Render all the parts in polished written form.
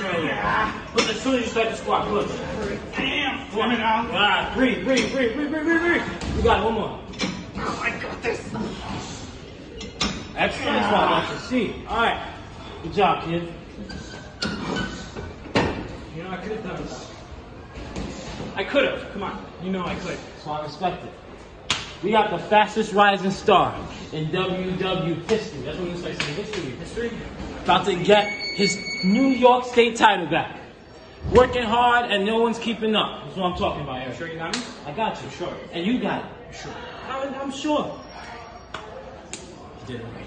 earlier. Look, as soon as you start the squat, good. Damn! Come on now. Breathe. You got it, one more. Oh, I got this. Excellent squat, let you see. Alright. Good job, kid. You know, I could have done this. I could have. Come on. You know I could. So I respect it. We got the fastest rising star in WUW history. That's what we say, history. About to get his New York State title back. Working hard and no one's keeping up. That's what I'm talking about, Eric. Sure you got me? I got you. Sure. And you got it. Sure. I'm sure. You did it right.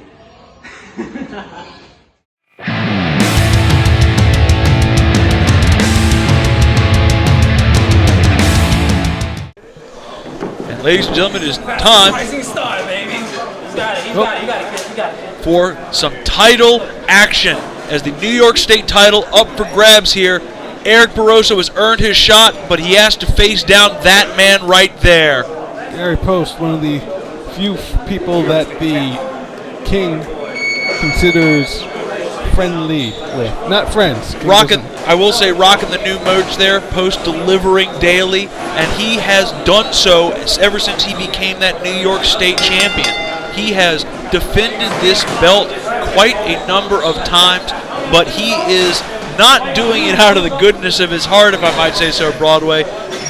And ladies and gentlemen, it is time Rising star, baby. You got it, you got it. for some title action as the New York State title up for grabs here. Eric Barroso has earned his shot, but he has to face down that man right there. Gary Post, one of the few people that the King considers friendly with. Not friends. I will say rocking the new merch there, Post delivering daily, and he has done so ever since he became that New York State champion. He has defended this belt quite a number of times, but he is not doing it out of the goodness of his heart, if I might say so, Broadway.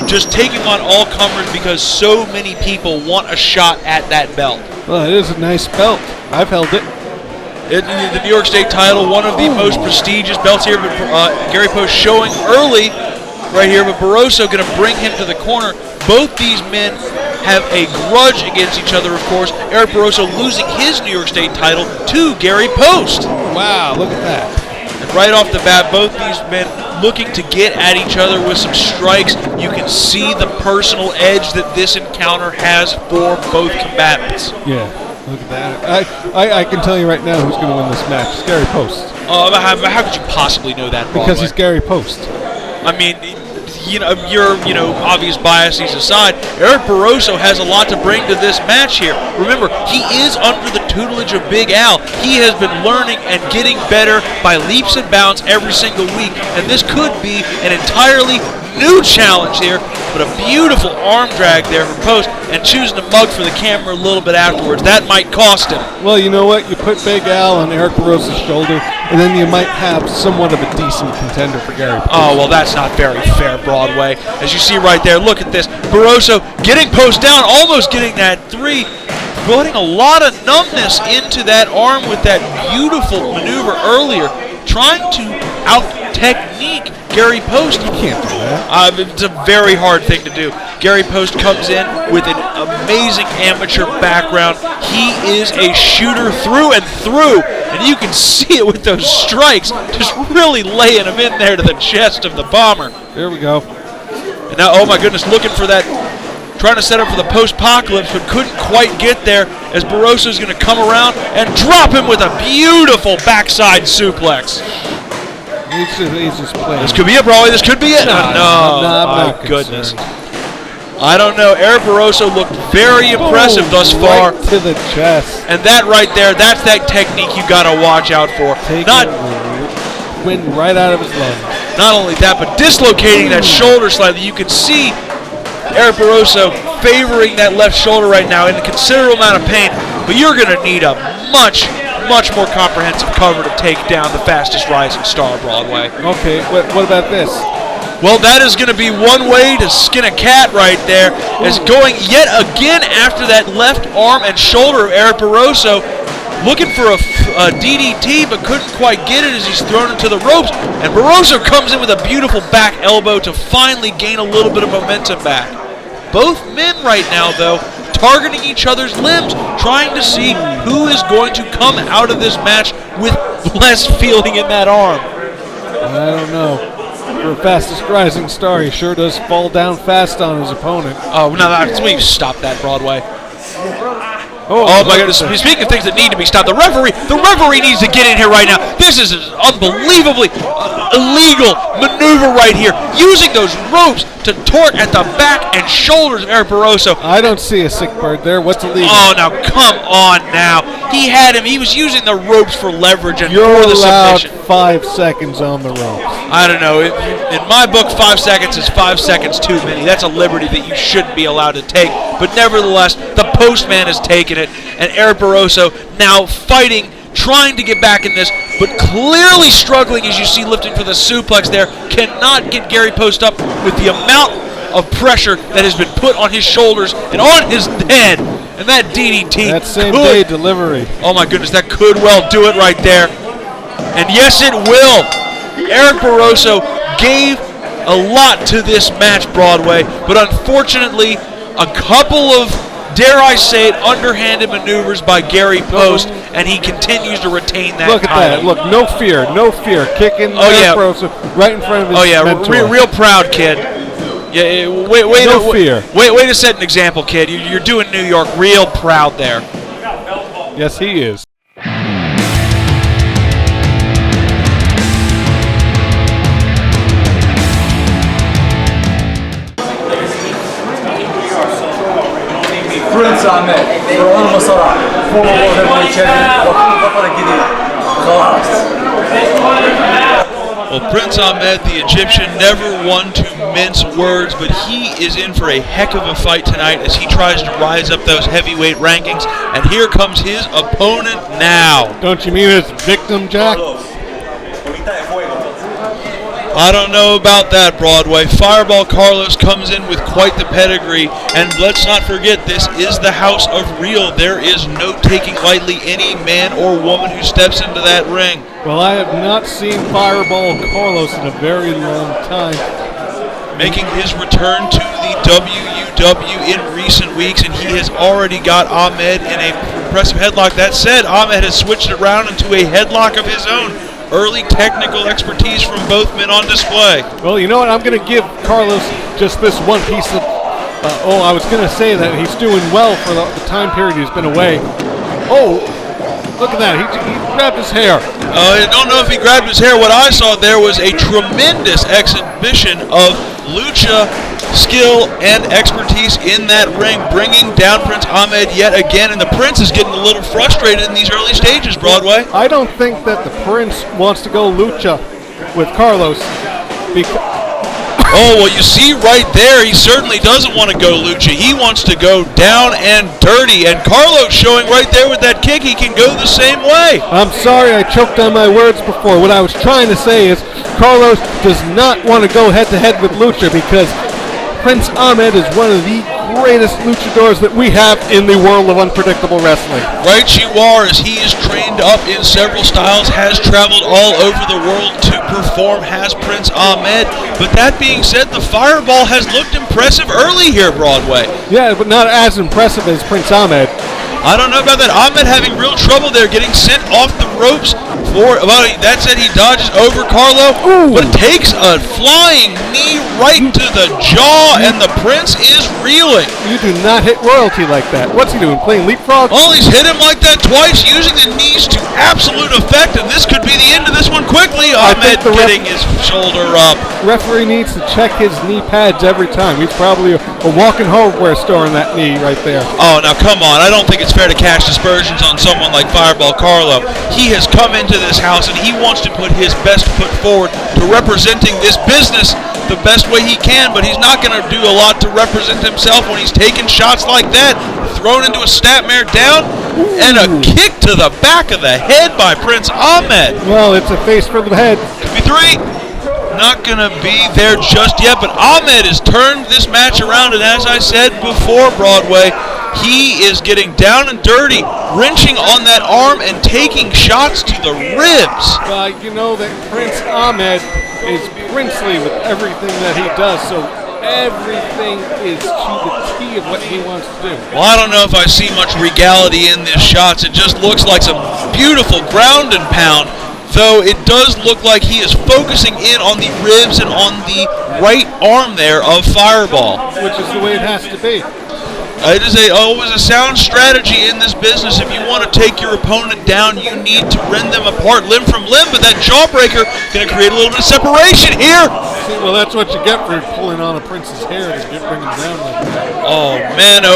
Just taking on all comers because so many people want a shot at that belt. Well, it is a nice belt. I've held it. The New York State title, one of the most prestigious belts here, but Gary Post showing early right here, but Barroso going to bring him to the corner. Both these men have a grudge against each other, of course. Eric Barroso losing his New York State title to Gary Post. Wow, look at that. And right off the bat, both these men looking to get at each other with some strikes. You can see the personal edge that this encounter has for both combatants. Yeah, look at that. I can tell you right now who's going to win this match. It's Gary Post. How could you possibly know that, Broadway? Because he's Gary Post. I mean, your obvious biases aside, Eric Barroso has a lot to bring to this match here. Remember, he is under the tutelage of Big Al. He has been learning and getting better by leaps and bounds every single week, and this could be an entirely new challenge here, but a beautiful arm drag there from Post, and choosing to mug for the camera a little bit afterwards. That might cost him. Well, you know what? You put Big Al on Eric Barroso's shoulder, and then you might have somewhat of a decent contender for Gary Post. Oh, well, that's not very fair, Broadway. As you see right there, look at this. Barroso getting Post down, almost getting that three, putting a lot of numbness into that arm with that beautiful maneuver earlier, trying to out-technique Gary Post. You can't do that. It's a very hard thing to do. Gary Post comes in with an amazing amateur background. He is a shooter through and through, and you can see it with those strikes, just really laying him in there to the chest of the bomber. There we go. And now, oh my goodness, looking for that, trying to set up for the post-apocalypse, but couldn't quite get there as Barroso's going to come around and drop him with a beautiful backside suplex. He's just playing. This could be it, Broadway. This could be it. No, my goodness. I don't know. Eric Barroso looked very impressive thus far. Right to the chest. And that right there, that's that technique you got to watch out for. Wind right out of his lungs. Not only that, but dislocating that shoulder slightly. You can see Eric Barroso favoring that left shoulder right now in a considerable amount of pain. But you're going to need a much more comprehensive cover to take down the fastest rising star, Broadway. Okay, what about this? Well, that is going to be one way to skin a cat right there, as going yet again after that left arm and shoulder of Eric Barroso, looking for a DDT, but couldn't quite get it as he's thrown into the ropes, and Barroso comes in with a beautiful back elbow to finally gain a little bit of momentum back. Both men right now, though, targeting each other's limbs, trying to see who is going to come out of this match with less feeling in that arm. I don't know. For a fastest rising star, he sure does fall down fast on his opponent. Oh, no, please stop that, Broadway. Oh my goodness. Speaking of things that need to be stopped, the referee needs to get in here right now. This is an unbelievably illegal maneuver right here. Using those ropes to torque at the back and shoulders of Eric Barroso. I don't see a sick bird there. What's illegal? Oh, now come on now. He had him. He was using the ropes for leverage and You're for the allowed submission. 5 seconds on the ropes. I don't know. In my book, 5 seconds is 5 seconds too many. That's a liberty that you shouldn't be allowed to take. But nevertheless, the postman has taken it, and Eric Barroso now fighting, trying to get back in this, but clearly struggling, as you see, lifting for the suplex there. Cannot get Gary Post up with the amount of pressure that has been put on his shoulders and on his head. And that DDT. That same day delivery. Oh my goodness, that could well do it right there. And yes, it will. Eric Barroso gave a lot to this match, Broadway, but unfortunately, a couple of, dare I say it, underhanded maneuvers by Gary Post, and he continues to retain that Look at title. that. Look, no fear. Kicking Eric Barroso right in front of his mentor. Real proud, kid. Yeah, way to set an example, kid. You're doing New York real proud there. Yes, he is. Prince Ahmed, فرعون المصارعة، former WUW Heavyweight Champion، وكل بطل جديد. خلاص. Well, Prince Ahmed, the Egyptian, never one to mince words, but he is in for a heck of a fight tonight as he tries to rise up those heavyweight rankings. And here comes his opponent now. Don't you mean his victim, Jack? I don't know about that, Broadway. Fireball Carlos comes in with quite the pedigree, and let's not forget, this is the house of real. There is no taking lightly any man or woman who steps into that ring. Well, I have not seen Fireball Carlos in a very long time. Making his return to the WUW in recent weeks, and he has already got Ahmed in a impressive headlock. That said, Ahmed has switched it around into a headlock of his own. Early technical expertise from both men on display. Well, you know what? I'm going to give Carlos just this one piece of... I was going to say that he's doing well for the time period he's been away. Oh, look at that. He grabbed his hair. I don't know if he grabbed his hair. What I saw there was a tremendous exhibition of lucha skill and expertise in that ring, bringing down Prince Ahmed yet again, and the Prince is getting a little frustrated in these early stages, Broadway. I don't think that the Prince wants to go lucha with Carlos. Oh, well, you see right there, he certainly doesn't want to go lucha. He wants to go down and dirty, and Carlos showing right there with that kick, he can go the same way. I'm sorry I choked on my words before. What I was trying to say is Carlos does not want to go head-to-head with lucha because Prince Ahmed is one of the greatest luchadors that we have in the world of unpredictable wrestling. Right you are, as he is trained up in several styles, has traveled all over the world to perform, has Prince Ahmed. But that being said, the Fireball has looked impressive early here, Broadway. Yeah, but not as impressive as Prince Ahmed. I don't know about that. Ahmed having real trouble there, getting sent off the ropes. That said, he dodges over Carlo, but takes a flying knee right to the jaw, and the Prince is reeling. You do not hit royalty like that. What's he doing, playing leapfrog? Oh, he's hit him like that twice, using the knees to absolute effect, and this could be the end of this one quickly. Ahmed getting his shoulder up. Referee needs to check his knee pads every time. He's probably a walking hardware store in that knee right there. Oh, now come on. I don't think it's fair to cast aspersions on someone like Fireball Carlo. He has come into this house and he wants to put his best foot forward to representing this business the best way he can, but he's not going to do a lot to represent himself when he's taking shots like that. Thrown into a snapmare down, and a kick to the back of the head by Prince Ahmed. Well, it's a face for the head. Could be three. Not going to be there just yet, but Ahmed has turned this match around, and as I said before, Broadway, he is getting down and dirty, wrenching on that arm and taking shots to the ribs. You know that Prince Ahmed is princely with everything that he does, so everything is to the T of what he wants to do. Well, I don't know if I see much regality in this shots. It just looks like some beautiful ground and pound, though it does look like he is focusing in on the ribs and on the right arm there of Fireball. Which is the way it has to be. It is always a sound strategy in this business. If you want to take your opponent down, you need to rend them apart limb from limb, but that jawbreaker going to create a little bit of separation here. See, well, that's what you get for pulling on a Prince's hair to bring him down like that. Oh man,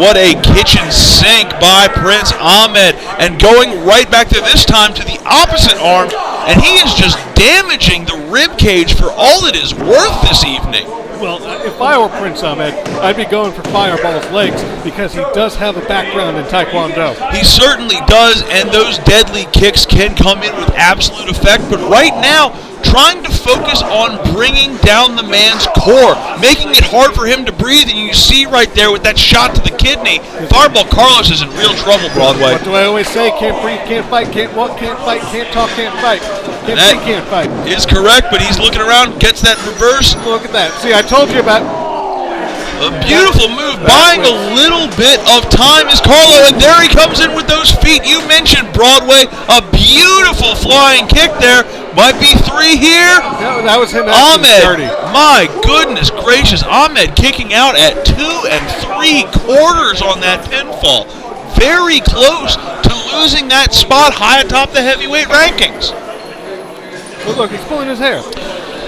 what a kitchen sink by Prince Ahmed. And going right back to this time to the opposite arm, and he is just damaging the rib cage for all it is worth this evening. Well, if I were Prince Ahmed, I'd be going for Fireball's legs because he does have a background in Taekwondo. He certainly does, and those deadly kicks can come in with absolute effect, but right now, trying to focus on bringing down the man's core, making it hard for him to breathe, and you see right there with that shot to the kidney, Fireball Carlos is in real trouble, Broadway. What do I always say? Can't breathe, can't fight, can't walk, can't fight, can't talk, can't fight. Can't see, can't fight. Is correct, but he's looking around, gets that reverse. Look at that. See, I told you about... A beautiful move, buying a little bit of time is Carlo, and there he comes in with those feet. You mentioned Broadway, a beautiful flying kick there. Might be 3 here. That was him. Ahmed, my goodness gracious, Ahmed kicking out at 2 3/4 on that pinfall. Very close to losing that spot high atop the heavyweight rankings. Well, look, he's pulling his hair.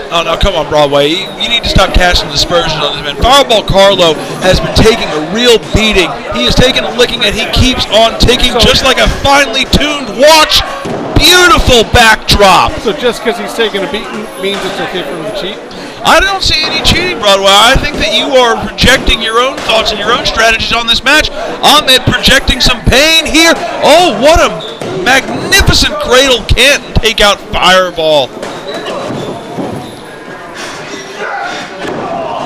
Oh, no, come on, Broadway. You need to stop casting dispersions on this man. Fireball Carlo has been taking a real beating. He is taking a licking, and he keeps on ticking just like a finely tuned watch. Beautiful backdrop. So just because he's taking a beating means it's okay for him to cheat? I don't see any cheating, Broadway. I think that you are projecting your own thoughts and your own strategies on this match. Ahmed projecting some pain here. Oh, what a magnificent cradle can't take out Fireball.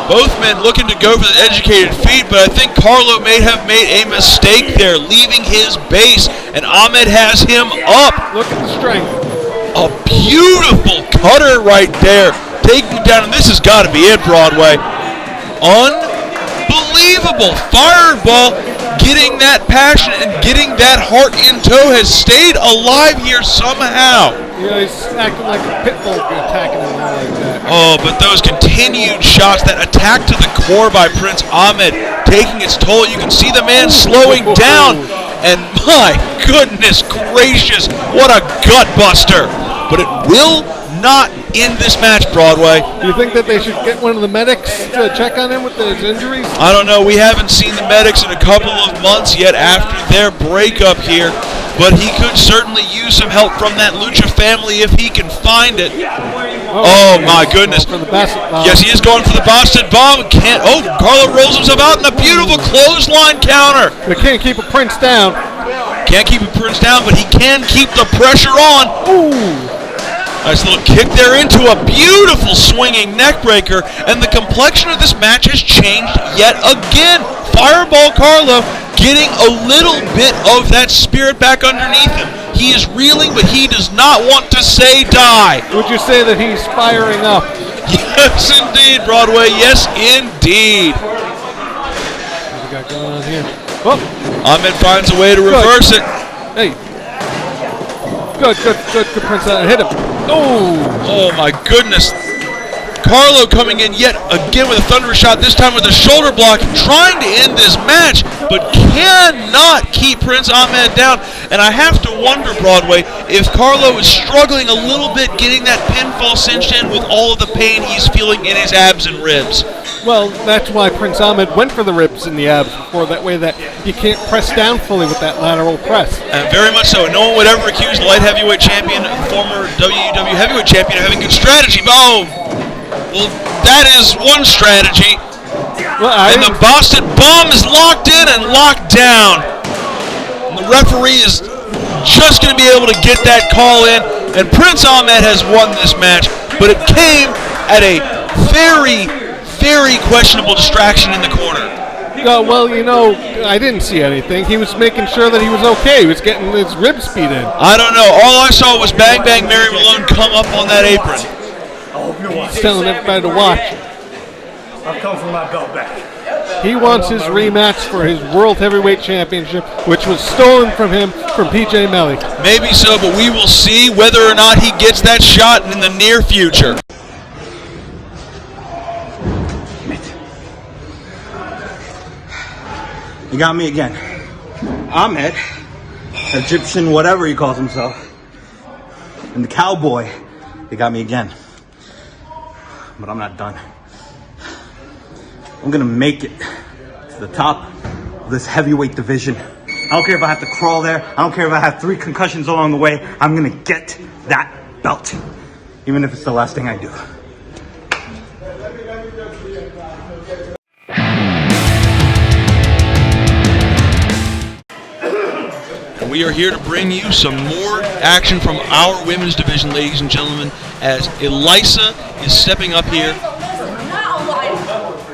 Both men looking to go for the educated feet, but I think Carlo may have made a mistake there, leaving his base, and Ahmed has him up. Look at the strength. A beautiful cutter right there, taking him down, and this has got to be it, Broadway. Unbelievable. Fireball getting that passion and getting that heart in tow has stayed alive here somehow. Yeah, he's acting like a pit bull attacking him like that. Oh, but those continued shots, that attack to the core by Prince Ahmed, taking its toll. You can see the man slowing down, and my goodness gracious, what a gut buster. But it will not end this match, Broadway. Do you think that they should get one of the medics to check on him with his injuries? I don't know. We haven't seen the medics in a couple of months yet after their breakup here, but he could certainly use some help from that Lucha family if he can find it. Oh my goodness. For the Basset bomb. Yes, he is going for the Basset bomb. Carlo rolls himself out in a beautiful clothesline counter. They can't keep a Prince down. Can't keep a Prince down, but he can keep the pressure on. Ooh. Nice little kick there into a beautiful swinging neckbreaker, and the complexion of this match has changed yet again. Fireball Carlo getting a little bit of that spirit back underneath him. He is reeling, but he does not want to say die. Would you say that he's firing up? Yes, indeed, Broadway. Yes, indeed. What we got going on here? Oh. Ahmed finds a way to reverse it. Hey. Good, Prince. Hit him. Oh my goodness. Carlo coming in yet again with a thunderous shot, this time with a shoulder block, trying to end this match, but cannot keep Prince Ahmed down. And I have to wonder, Broadway, if Carlo is struggling a little bit getting that pinfall cinched in with all of the pain he's feeling in his abs and ribs. Well, that's why Prince Ahmed went for the ribs and the abs before, that way that you can't press down fully with that lateral press. And very much so. No one would ever accuse the light heavyweight champion, former WUW Heavyweight champion, of having good strategy. Oh, well, that is one strategy. Well, and the Boston bomb is locked in and locked down. And the referee is just going to be able to get that call in. And Prince Ahmed has won this match, but it came at a very questionable distraction in the corner. Well, you know, I didn't see anything. He was making sure that he was okay. He was getting his ribs beat in. I don't know. All I saw was Bang Bang Mary Malone come up on that apron. He's telling everybody to watch. I'll come for my belt back. He wants his rematch for his World Heavyweight Championship, which was stolen from him from PJ Melly. Maybe so, but we will see whether or not he gets that shot in the near future. He got me again. Ahmed, Egyptian, whatever he calls himself, and the cowboy, they got me again. But I'm not done. I'm gonna make it to the top of this heavyweight division. I don't care if I have to crawl there. I don't care if I have 3 concussions along the way. I'm gonna get that belt, even if it's the last thing I do. We are here to bring you some more action from our women's division, ladies and gentlemen, as Alyssa is stepping up here.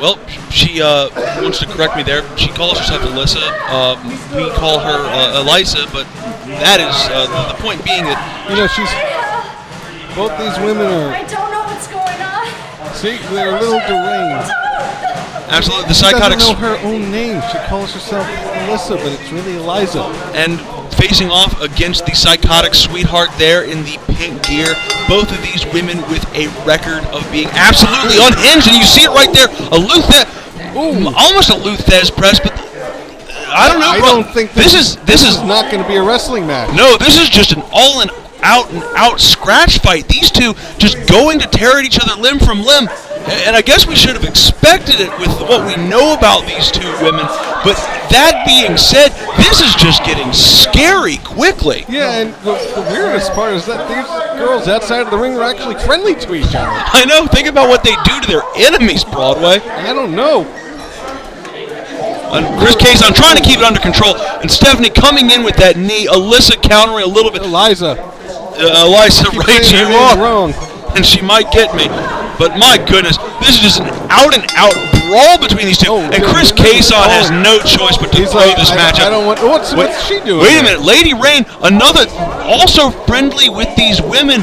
Well, she wants to correct me there. She calls herself Alyssa. We call her Alyssa, but that is the point being that... You know, she's... Both these women are... I don't know what's going on. See, they're a little deranged. Absolutely, the She Psychotic... doesn't know her own name. She calls herself Alyssa, but it's really Eliza. And facing off against the Psychotic sweetheart there in the pink gear. Both of these women with a record of being absolutely unhinged, and you see it right there. A Luthez, almost a Luthez press, but I don't know. I don't think this is not going to be a wrestling match. No, this is just an out scratch fight. These two just going to tear at each other limb from limb. And I guess we should have expected it with what we know about these two women. But that being said, this is just getting scary quickly. Yeah, and the weirdest part is that these girls outside of the ring are actually friendly to each other. I know. Think about what they do to their enemies, Broadway. I don't know. And Chris Case, I'm trying to keep it under control. And Stephanie coming in with that knee. Alyssa countering a little bit. Eliza right, you are wrong. And she might get me. But my goodness, this is just an out-and-out brawl between these two. And Chris Cason has no choice but to throw this matchup. I don't want. What's she doing? Wait a minute, Lady Rain, another also friendly with these women,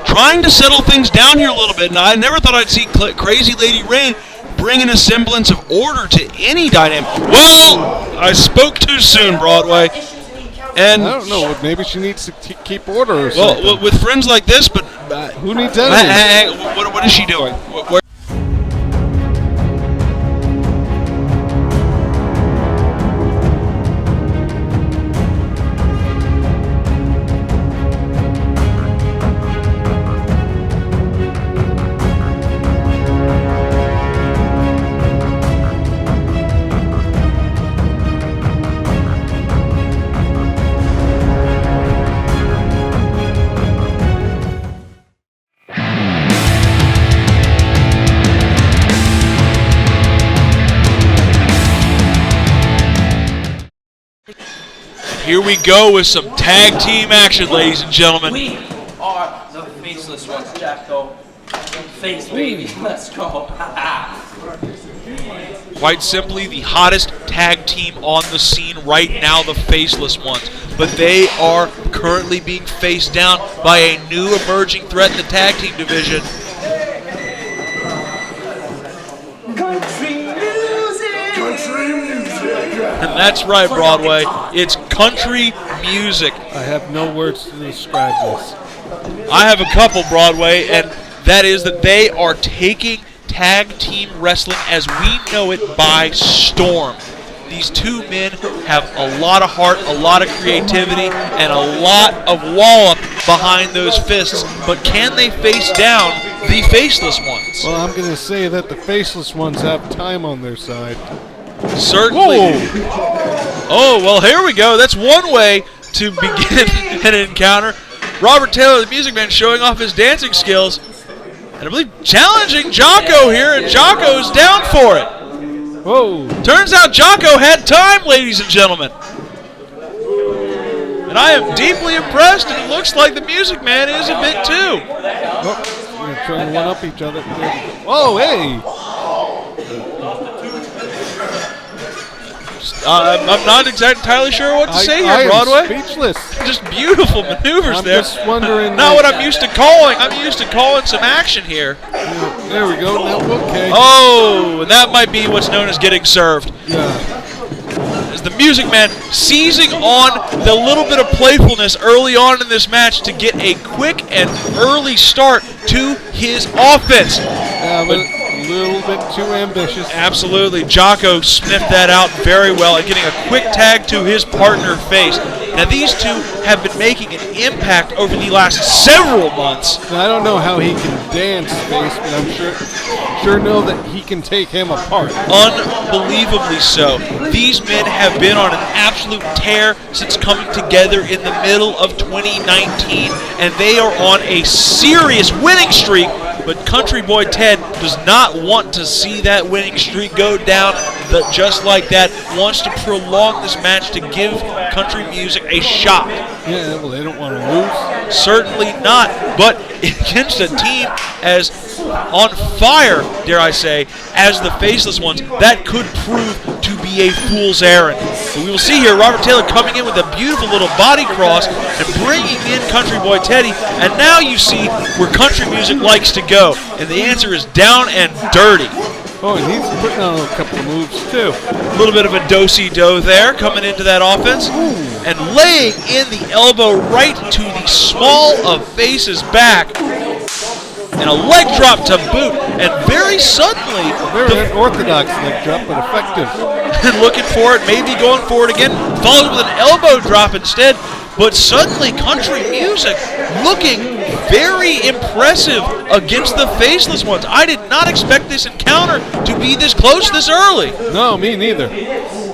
trying to settle things down here a little bit. And I never thought I'd see crazy Lady Rain bringing a semblance of order to any dynamic. Well, I spoke too soon, Broadway. And I don't know. Maybe she needs to keep order or something. Well, with friends like this, but who needs enemies? What is she doing? Here we go with some tag team action, ladies and gentlemen. We are the Faceless ones, Jacko. Face, baby. Let's go. Quite simply, the hottest tag team on the scene right now, the Faceless ones. But they are currently being faced down by a new emerging threat in the tag team division. And that's right, Broadway. It's country music. I have no words to describe this. I have a couple, Broadway, and that is that they are taking tag team wrestling as we know it by storm. These two men have a lot of heart, a lot of creativity, and a lot of wallop behind those fists. But can they face down the Faceless ones? Well, I'm going to say that the Faceless ones have time on their side. Certainly. Oh, well, here we go. That's one way to begin an encounter. Robert Taylor, the Music Man, showing off his dancing skills. And I believe challenging Jocko here, and Jocko's down for it. Whoa. Turns out Jocko had time, ladies and gentlemen. And I am deeply impressed, and it looks like the Music Man is a bit too. Oh, they're trying to one-up each other. Oh, hey. I'm not entirely sure what to say here, Broadway. Speechless. Just beautiful maneuvers there. I'm just wondering. Not what I'm used to calling. I'm used to calling some action here. There we go. Now, okay. Oh, and that might be what's known as getting served. Yeah. As the Music Man seizing on the little bit of playfulness early on in this match to get a quick and early start to his offense. Yeah, but little bit too ambitious. Absolutely. Jocko sniffed that out very well and getting a quick tag to his partner Face. Now these two have been making an impact over the last several months. Now, I don't know how he can dance, Face, but I'm sure know that he can take him apart. Unbelievably so. These men have been on an absolute tear since coming together in the middle of 2019, and they are on a serious winning streak. But Country Boy Ted does not want to see that winning streak go down just like that. Wants to prolong this match to give country music a shot. Yeah, well, they don't want to lose. Certainly not, but against a team as on fire, dare I say, as the Faceless ones, that could prove to be a fool's errand. But we will see here Robert Taylor coming in with a beautiful little body cross and bringing in Country Boy Teddy, and now you see where country music likes to go, and the answer is down and dirty. Oh, and he's putting on a couple of moves, too. A little bit of a do-si-do there coming into that offense. And laying in the elbow right to the small of Face's back. And a leg drop to boot. And very suddenly... Very unorthodox leg drop, but effective. Looking for it, maybe going for it again. Followed with an elbow drop instead. But suddenly, country music looking very impressive against the Faceless ones. I did not expect this encounter to be this close this early. No, me neither.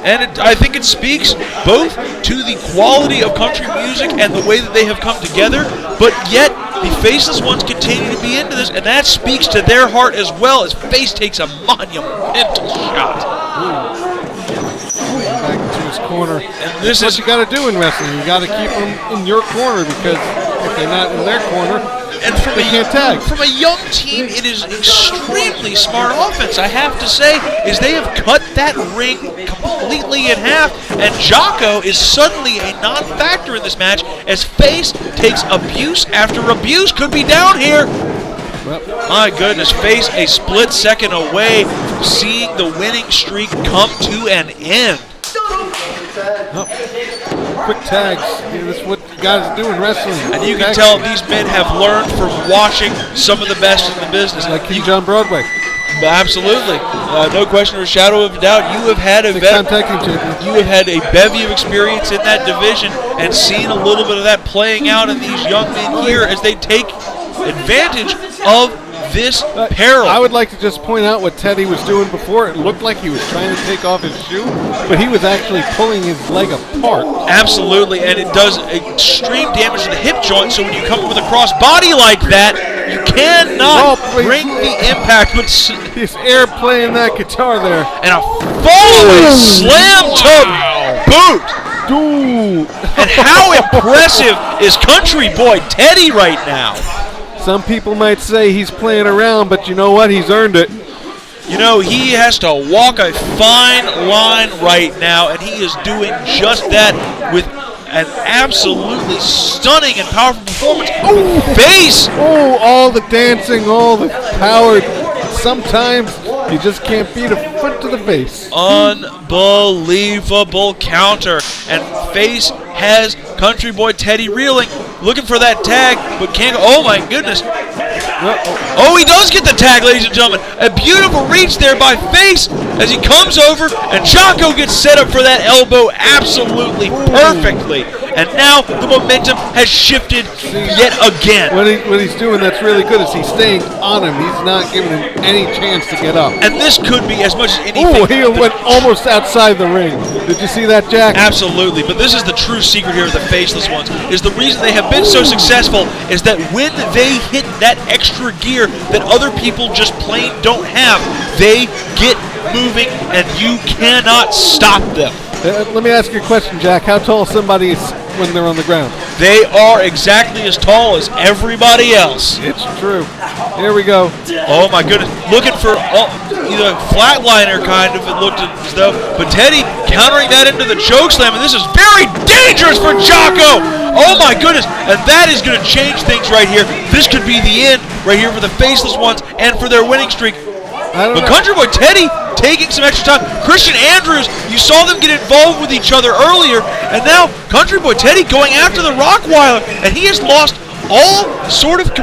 And I think it speaks both to the quality of country music and the way that they have come together, but yet the Faceless ones continue to be into this, and that speaks to their heart as well as Face takes a monumental shot. Back into his corner. And this That's is what you got to do in wrestling. You got to keep them in your corner, because if they're not in their corner, and they can't tag. From a young team, it is extremely smart offense, I have to say, is they have cut that ring completely in half, and Jocko is suddenly a non-factor in this match as Face takes abuse after abuse. Could be down here. Well, my goodness, Face a split second away from seeing the winning streak come to an end. quick tags. That's what guys do in wrestling. And you can tell these men have learned from watching some of the best in the business. Like King John Broadway. Absolutely, no question or a shadow of a doubt. You have had a bevy of experience in that division and seen a little bit of that playing out in these young men here as they take advantage of this peril. I would like to just point out what Teddy was doing before. It looked like he was trying to take off his shoe, but he was actually pulling his leg apart. Absolutely, and it does extreme damage to the hip joint, so when you come up with a cross body like that, you cannot bring the impact. But he's air playing that guitar there. And a falling slam to boot. Dude. And how impressive is Country Boy Teddy right now? Some people might say he's playing around, but you know what? He's earned it. You know, he has to walk a fine line right now, and he is doing just that with an absolutely stunning and powerful performance. Oh, face! Oh, all the dancing, all the power. Sometimes you just can't beat a foot to the face. Unbelievable counter. And Face has Country Boy Teddy reeling, looking for that tag, but can't go. Oh, my goodness. Oh, he does get the tag, ladies and gentlemen. A beautiful reach there by Face as he comes over, and Jocko gets set up for that elbow absolutely perfectly. And now the momentum has shifted yet again. What he's doing that's really good is he's staying on him. He's not giving him any chance to get up. And this could be as much as anything. Oh, he went almost outside the ring. Did you see that, Jack? Absolutely. But this is the true secret here of the Faceless ones, is the reason they have been so successful is that when they hit that extra gear that other people just plain don't have, they get moving and you cannot stop them. Let me ask you a question, Jack. How tall somebody is when they're on the ground? They are exactly as tall as everybody else. It's true. Here we go. Oh my goodness. Looking for either flatliner kind of, it looked as though. But Teddy countering that into the chokeslam, and this is very dangerous for Jocko. Oh my goodness. And that is going to change things right here. This could be the end right here for the Faceless ones and for their winning streak. But Country Boy Teddy taking some extra time. Christian Andrews, you saw them get involved with each other earlier, and now Country Boy Teddy going after the Rockweiler, and he has lost all sort of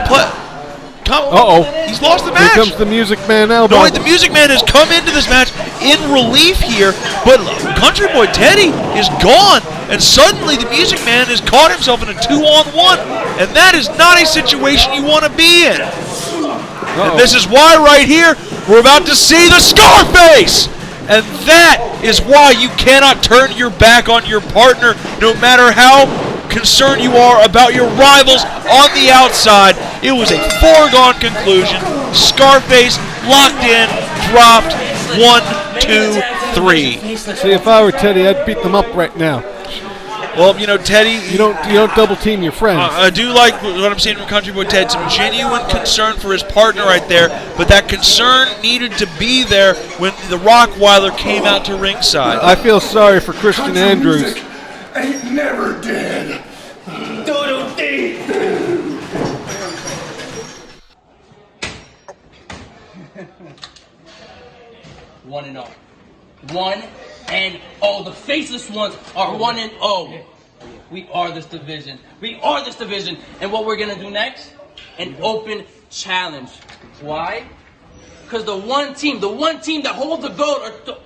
He's lost the match. Here comes the Music Man elbow. No, wait, the Music Man has come into this match in relief here, but Country Boy Teddy is gone, and suddenly the Music Man has caught himself in a 2-on-1, and that is not a situation you want to be in. And this is why right here, we're about to see the Scarface! And that is why you cannot turn your back on your partner, no matter how concerned you are about your rivals on the outside. It was a foregone conclusion. Scarface locked in, dropped, 1, 2, 3. See, if I were Teddy, I'd beat them up right now. Well, you know, Teddy, you don't double team your friends. I do like what I'm seeing from Country Boy Ted. Some genuine concern for his partner right there, but that concern needed to be there when the Rockweiler came out to ringside. I feel sorry for Christian Andrews. Ain't never dead. Doodle dee. 1-0. 1-0. The faceless ones are 1-0. We are this division. We are this division. And what we're going to do next? An open challenge. Why? Because the one team that holds the gold,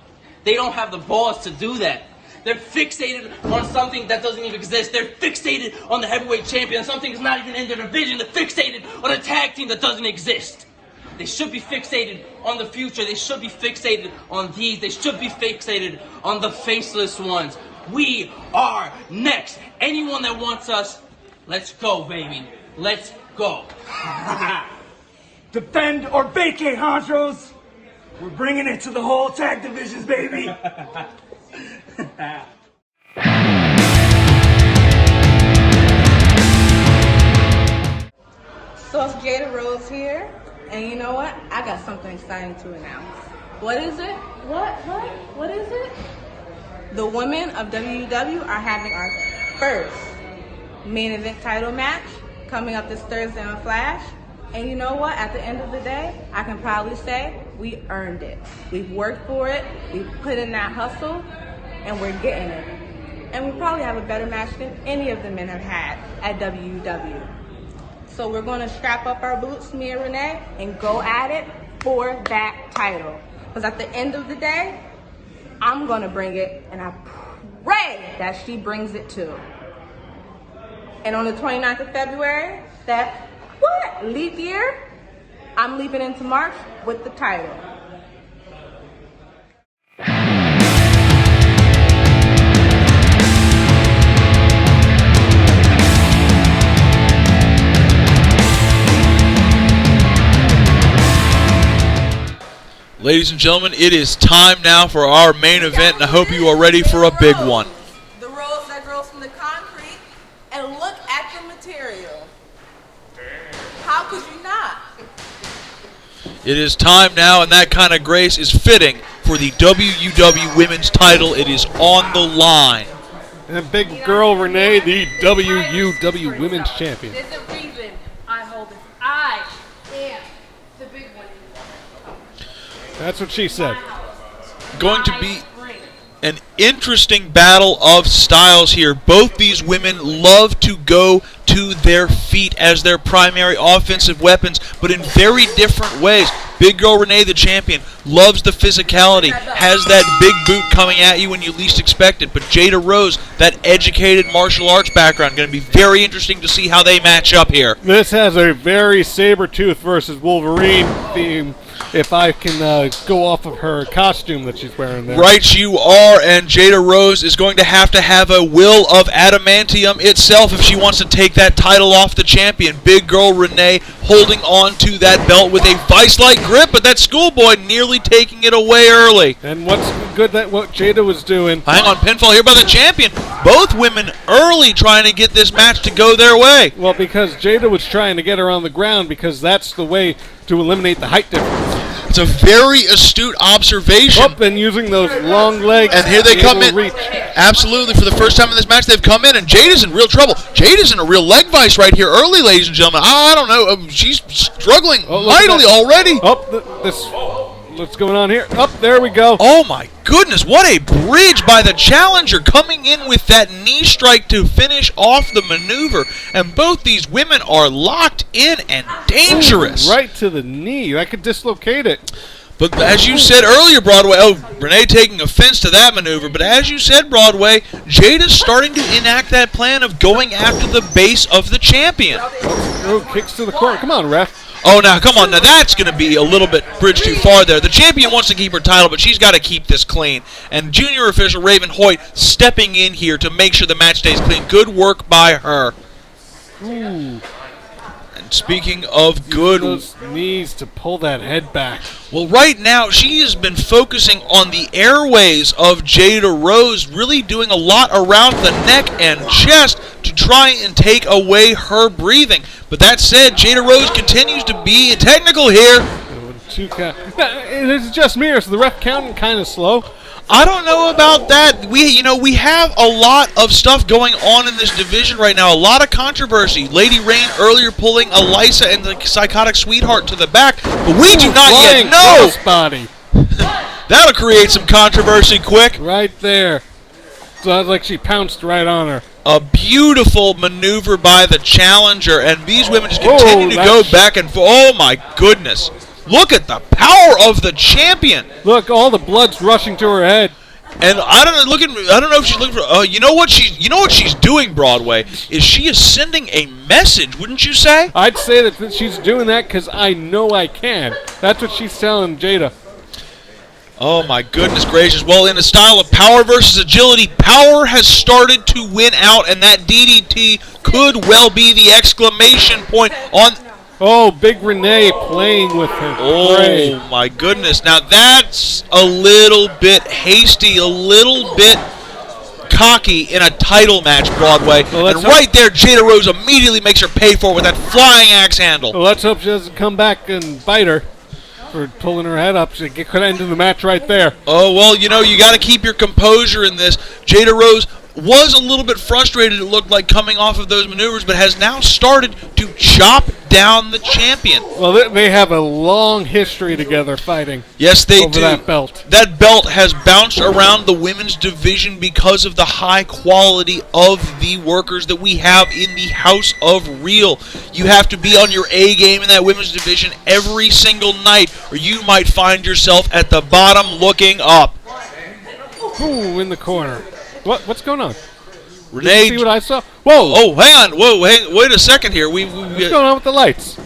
they don't have the balls to do that. They're fixated on something that doesn't even exist. They're fixated on the heavyweight champion, something that's not even in their division. They're fixated on a tag team that doesn't exist. They should be fixated on the future. They should be fixated on these. They should be fixated on the faceless ones. We are next. Anyone that wants us, let's go, baby. Let's go. Defend or vacate, Honchos. We're bringing it to the whole tag divisions, baby. So it's Jayda Rose here, and you know what? I got something exciting to announce. What is it? What is it? The women of WUW are having our first main event title match coming up this Thursday on Flash. And you know what? At the end of the day, I can proudly say we earned it. We've worked for it, we've put in that hustle, and we're getting it. And we probably have a better match than any of the men have had at WUW. So we're going to strap up our boots, me and Renee, and go at it for that title. Because at the end of the day, I'm going to bring it, and I pray that she brings it too. And on the 29th of February, that leap year, I'm leaping into March with the title. Ladies and gentlemen, it is time now for our main event, and I hope you are ready for a big one. The rose that grows from the concrete, and look at the material. How could you not? It is time now, and that kind of grace is fitting for the WUW Women's Title. It is on the line. And big girl Renee, the WUW Women's Champion. There's a reason I hold this. I am the big one. That's what she said. Going to be an interesting battle of styles here. Both these women love to go to their feet as their primary offensive weapons, but in very different ways. Big girl Renee, the champion, loves the physicality, has that big boot coming at you when you least expect it. But Jayda Rose, that educated martial arts background, going to be very interesting to see how they match up here. This has a very Sabretooth versus Wolverine theme, if I can go off of her costume that she's wearing there. Right you are, and Jayda Rose is going to have a will of adamantium itself if she wants to take that title off the champion. Big girl Renee holding on to that belt with a vice-like grip, but that schoolboy nearly taking it away early. And what's good that what Jayda was doing. Hang on, pinfall here by the champion. Both women early trying to get this match to go their way. Well, because Jayda was trying to get her on the ground because that's the way to eliminate the height difference. It's a very astute observation. Up and using those long legs. And here they come in. Reach. Absolutely. For the first time in this match, they've come in, and Jayda's in real trouble. Jayda's in a real leg vice right here early, ladies and gentlemen. I don't know. She's struggling mightily already. This What's going on here? Up there we go. Oh my goodness, what a bridge by the challenger, coming in with that knee strike to finish off the maneuver. And both these women are locked in and dangerous. Right to the knee. I could dislocate it. But as you said earlier, Broadway, Renee taking offense to that maneuver, but as you said, Broadway, Jayda's starting to enact that plan of going after the base of the champion. Oh, kicks to the corner. Come on, ref. Oh, now, come on. Now, that's going to be a little bit bridge too far there. The champion wants to keep her title, but she's got to keep this clean. And junior official Raven Hoyt stepping in here to make sure the match stays clean. Good work by her. Ooh. And speaking of good... Those knees to pull that head back. Well, right now, she has been focusing on the airways of Jayda Rose, really doing a lot around the neck and chest to try and take away her breathing. But that said, Jayda Rose continues to be technical here. It is just me, so the ref counting kind of slow. I don't know about that. We have a lot of stuff going on in this division right now. A lot of controversy. Lady Rain earlier pulling Alyssa and the Psychotic Sweetheart to the back, but we do not yet know. Body. That'll create some controversy quick. Right there. Sounds like she pounced right on her. A beautiful maneuver by the challenger, and these women just continue to go back and forth. Oh my goodness. Look at the power of the champion. Look, all the blood's rushing to her head. And I don't know if she's looking for. You know what she's doing, Broadway, is she is sending a message, wouldn't you say? I'd say that she's doing that because I know I can. That's what she's telling Jayda. Oh my goodness gracious. Well, in a style of power versus agility, power has started to win out, and that DDT could well be the exclamation point on. Oh, big Renee playing with her. Oh, my goodness. Now, that's a little bit hasty, a little bit cocky in a title match, Broadway. Well, and right there, Jayda Rose immediately makes her pay for it with that flying axe handle. Well, let's hope she doesn't come back and bite her for pulling her head up. She could end the match right there. Oh, well, you got to keep your composure in this. Jayda Rose was a little bit frustrated, it looked like, coming off of those maneuvers, but has now started to chop down the champion. Well, they have a long history together fighting. Yes, they do. That belt. That belt has bounced around the women's division because of the high quality of the workers that we have in the House of Real. You have to be on your A game in that women's division every single night, or you might find yourself at the bottom looking up. Ooh, in the corner. What's going on? Renee, did you see what I saw? Whoa! Oh, hang on! Whoa! Wait a second here. What's going on with the lights?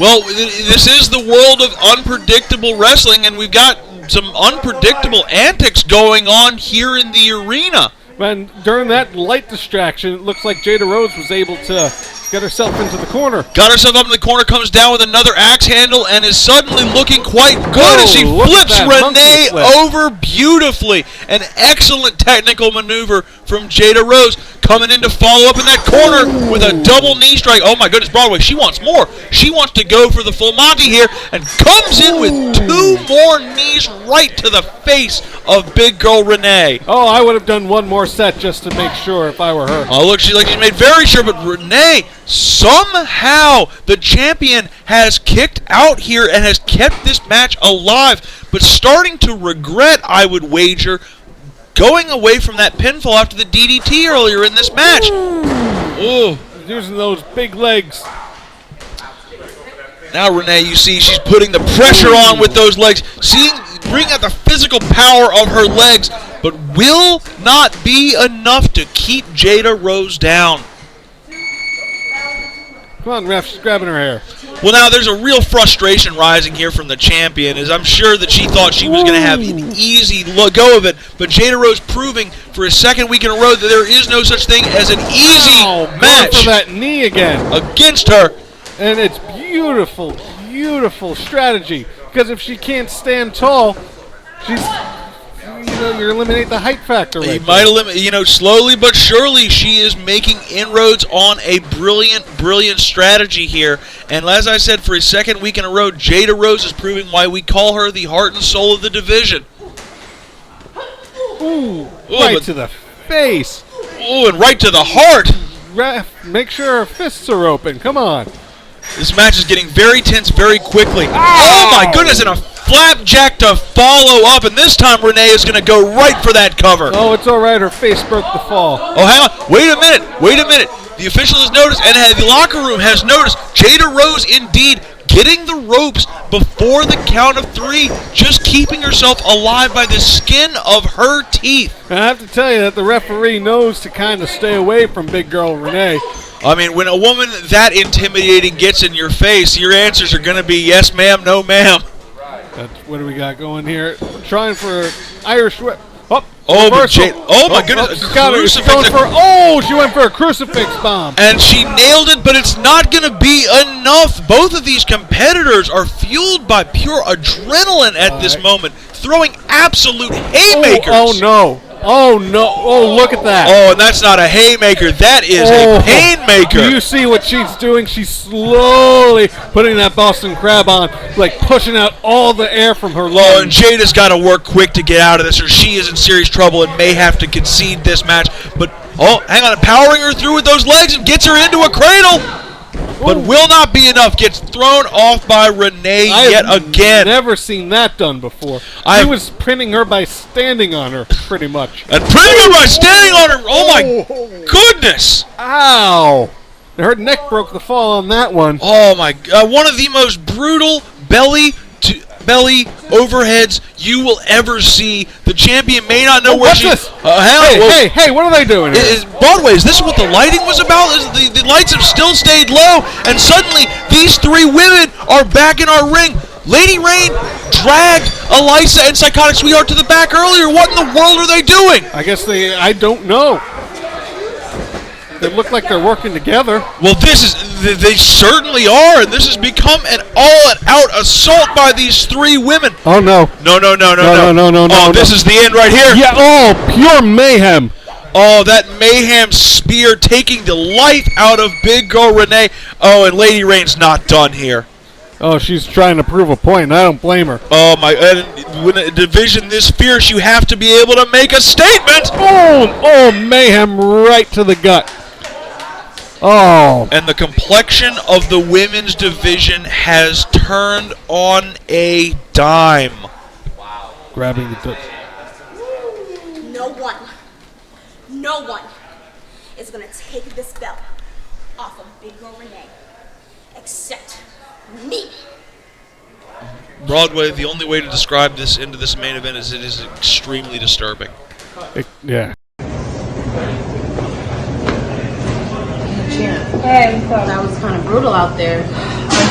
Well, this is the world of unpredictable wrestling, and we've got some unpredictable antics going on here in the arena. And during that light distraction, it looks like Jayda Rose was able to get herself into the corner. Got herself up in the corner, comes down with another axe handle, and is suddenly looking quite good as she flips Renee over beautifully. An excellent technical maneuver from Jayda Rose, coming in to follow up in that corner with a double knee strike. Oh my goodness, Broadway, she wants more. She wants to go for the full Monty here, and comes in with 2 more knees right to the face of big girl Renee. Oh, I would have done one more set just to make sure if I were her. Oh, look, she's made very sure, but Renee, somehow the champion has kicked out here and has kept this match alive, but starting to regret, I would wager, going away from that pinfall after the DDT earlier in this match. Ooh, using those big legs. Now Renee, you see, she's putting the pressure on with those legs, bring out the physical power of her legs, but will not be enough to keep Jayda Rose down. Come on, ref, she's grabbing her hair. Well, now there's a real frustration rising here from the champion, as I'm sure that she thought she was going to have an easy go of it, but Jayda Rose proving for a second week in a row that there is no such thing as an easy match. Going for that knee again. Against her. And it's beautiful, beautiful strategy, because if she can't stand tall, she's... you eliminate the height factor. You might eliminate, slowly but surely she is making inroads on a brilliant, brilliant strategy here. And as I said, for a second week in a row, Jayda Rose is proving why we call her the heart and soul of the division. Ooh, right to the face. Ooh, and right to the heart. Ref, make sure her fists are open. Come on. This match is getting very tense very quickly. Oh my goodness, and a flapjack to follow up, and this time Renee is going to go right for that cover. Oh, it's all right. Her face broke the fall. Oh, hang on. Wait a minute. The official has noticed, and the locker room has noticed, Jayda Rose indeed getting the ropes before the count of 3, just keeping herself alive by the skin of her teeth. I have to tell you that the referee knows to kind of stay away from big girl Renee. I mean, when a woman that intimidating gets in your face, your answers are going to be yes, ma'am, no, ma'am. What do we got going here? We're trying for Irish whip. Oh my goodness! She went for a crucifix bomb. And she nailed it, but it's not going to be enough. Both of these competitors are fueled by pure adrenaline at this moment, throwing absolute haymakers. Oh no. Oh, look at that. Oh, and that's not a haymaker. That is a painmaker. Do you see what she's doing? She's slowly putting that Boston Crab on, like pushing out all the air from her lungs. Oh, and Jada's got to work quick to get out of this, or she is in serious trouble and may have to concede this match. But, oh, hang on, powering her through with those legs and gets her into a cradle. But will not be enough. Gets thrown off by Renee yet again. Never seen that done before. He was pinning her by standing on her, pretty much. And pinning her by standing on her. Oh my goodness! Ow! Her neck broke the fall on that one. Oh my! One of the most brutal belly overheads you will ever see. The champion may not know where she's. Hey, what are they doing here? Broadway, is this what the lighting was about? The lights have still stayed low, and suddenly these 3 women are back in our ring. Lady Rain dragged Alyssa and Psychotic Sweetheart to the back earlier. What in the world are they doing? I don't know. They look like they're working together. Well, they certainly are, and this has become an all-out assault by these 3 women. Oh, no. No. Oh, this is the end right here. Yeah, pure mayhem. Oh, that mayhem spear taking the life out of big girl Renee. Oh, and Lady Rain's not done here. Oh, she's trying to prove a point. I don't blame her. Oh, my. When a division this fierce, you have to be able to make a statement. Boom. Oh, mayhem right to the gut. Oh. And the complexion of the women's division has turned on a dime. Wow. Grabbing the tip. No one is going to take this belt off of Big Girl Renee except me. Broadway, the only way to describe this into this main event is it is extremely disturbing. Yeah. Hey, that was kind of brutal out there.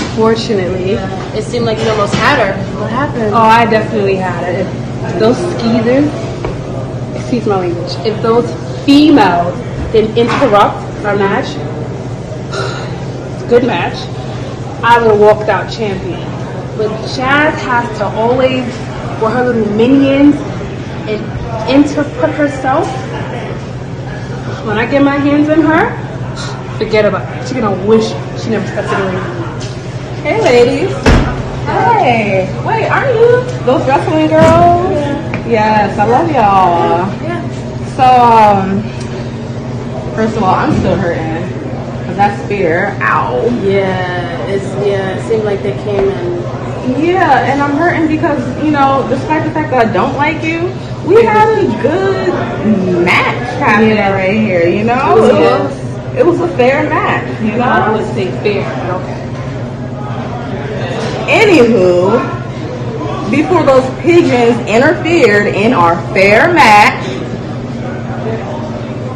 Unfortunately. It seemed like you almost had her. What happened? Oh, I definitely had her. If those skeezers, excuse my language, if those females didn't interrupt our match, it's a good match, I would have walked out champion. But Jazz has to always, with her little minions, and interpret herself. When I get my hands on her, forget about it. She's gonna wish she never stepped in the ring. Hey, ladies. Hey. Wait, aren't you those wrestling girls? Yeah. Yes, I love y'all. Yeah. So, first of all, I'm still hurting. Cause that spear, ow. Yeah, it seemed like they came in. Yeah, and I'm hurting because, you know, despite the fact that I don't like you, we had a good match happening right here, you know? It was a fair match, you know? I would say fair, but okay. Anywho, before those pigeons interfered in our fair match,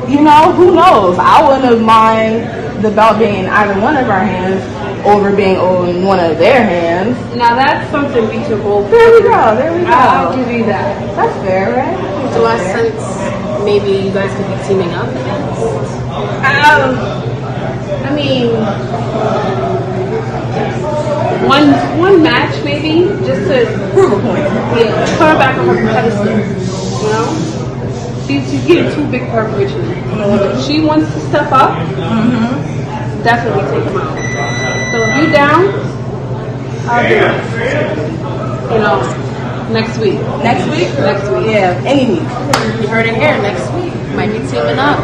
you know, who knows? I wouldn't have mind the belt being in either one of our hands over being in one of their hands. Now that's something we can both. There we go. I'll give you that. That's fair, right? Do I sense maybe you guys could be teaming up against? I mean, one match maybe, just to prove a point. Yeah, put her back on her pedestal. You know, she's getting too big for her britches. If she wants to step up, definitely take them out. So if you down, I'll do it. You know, next week. Next week? Next week. Yeah, any week. You heard it here. Next week might be teaming up.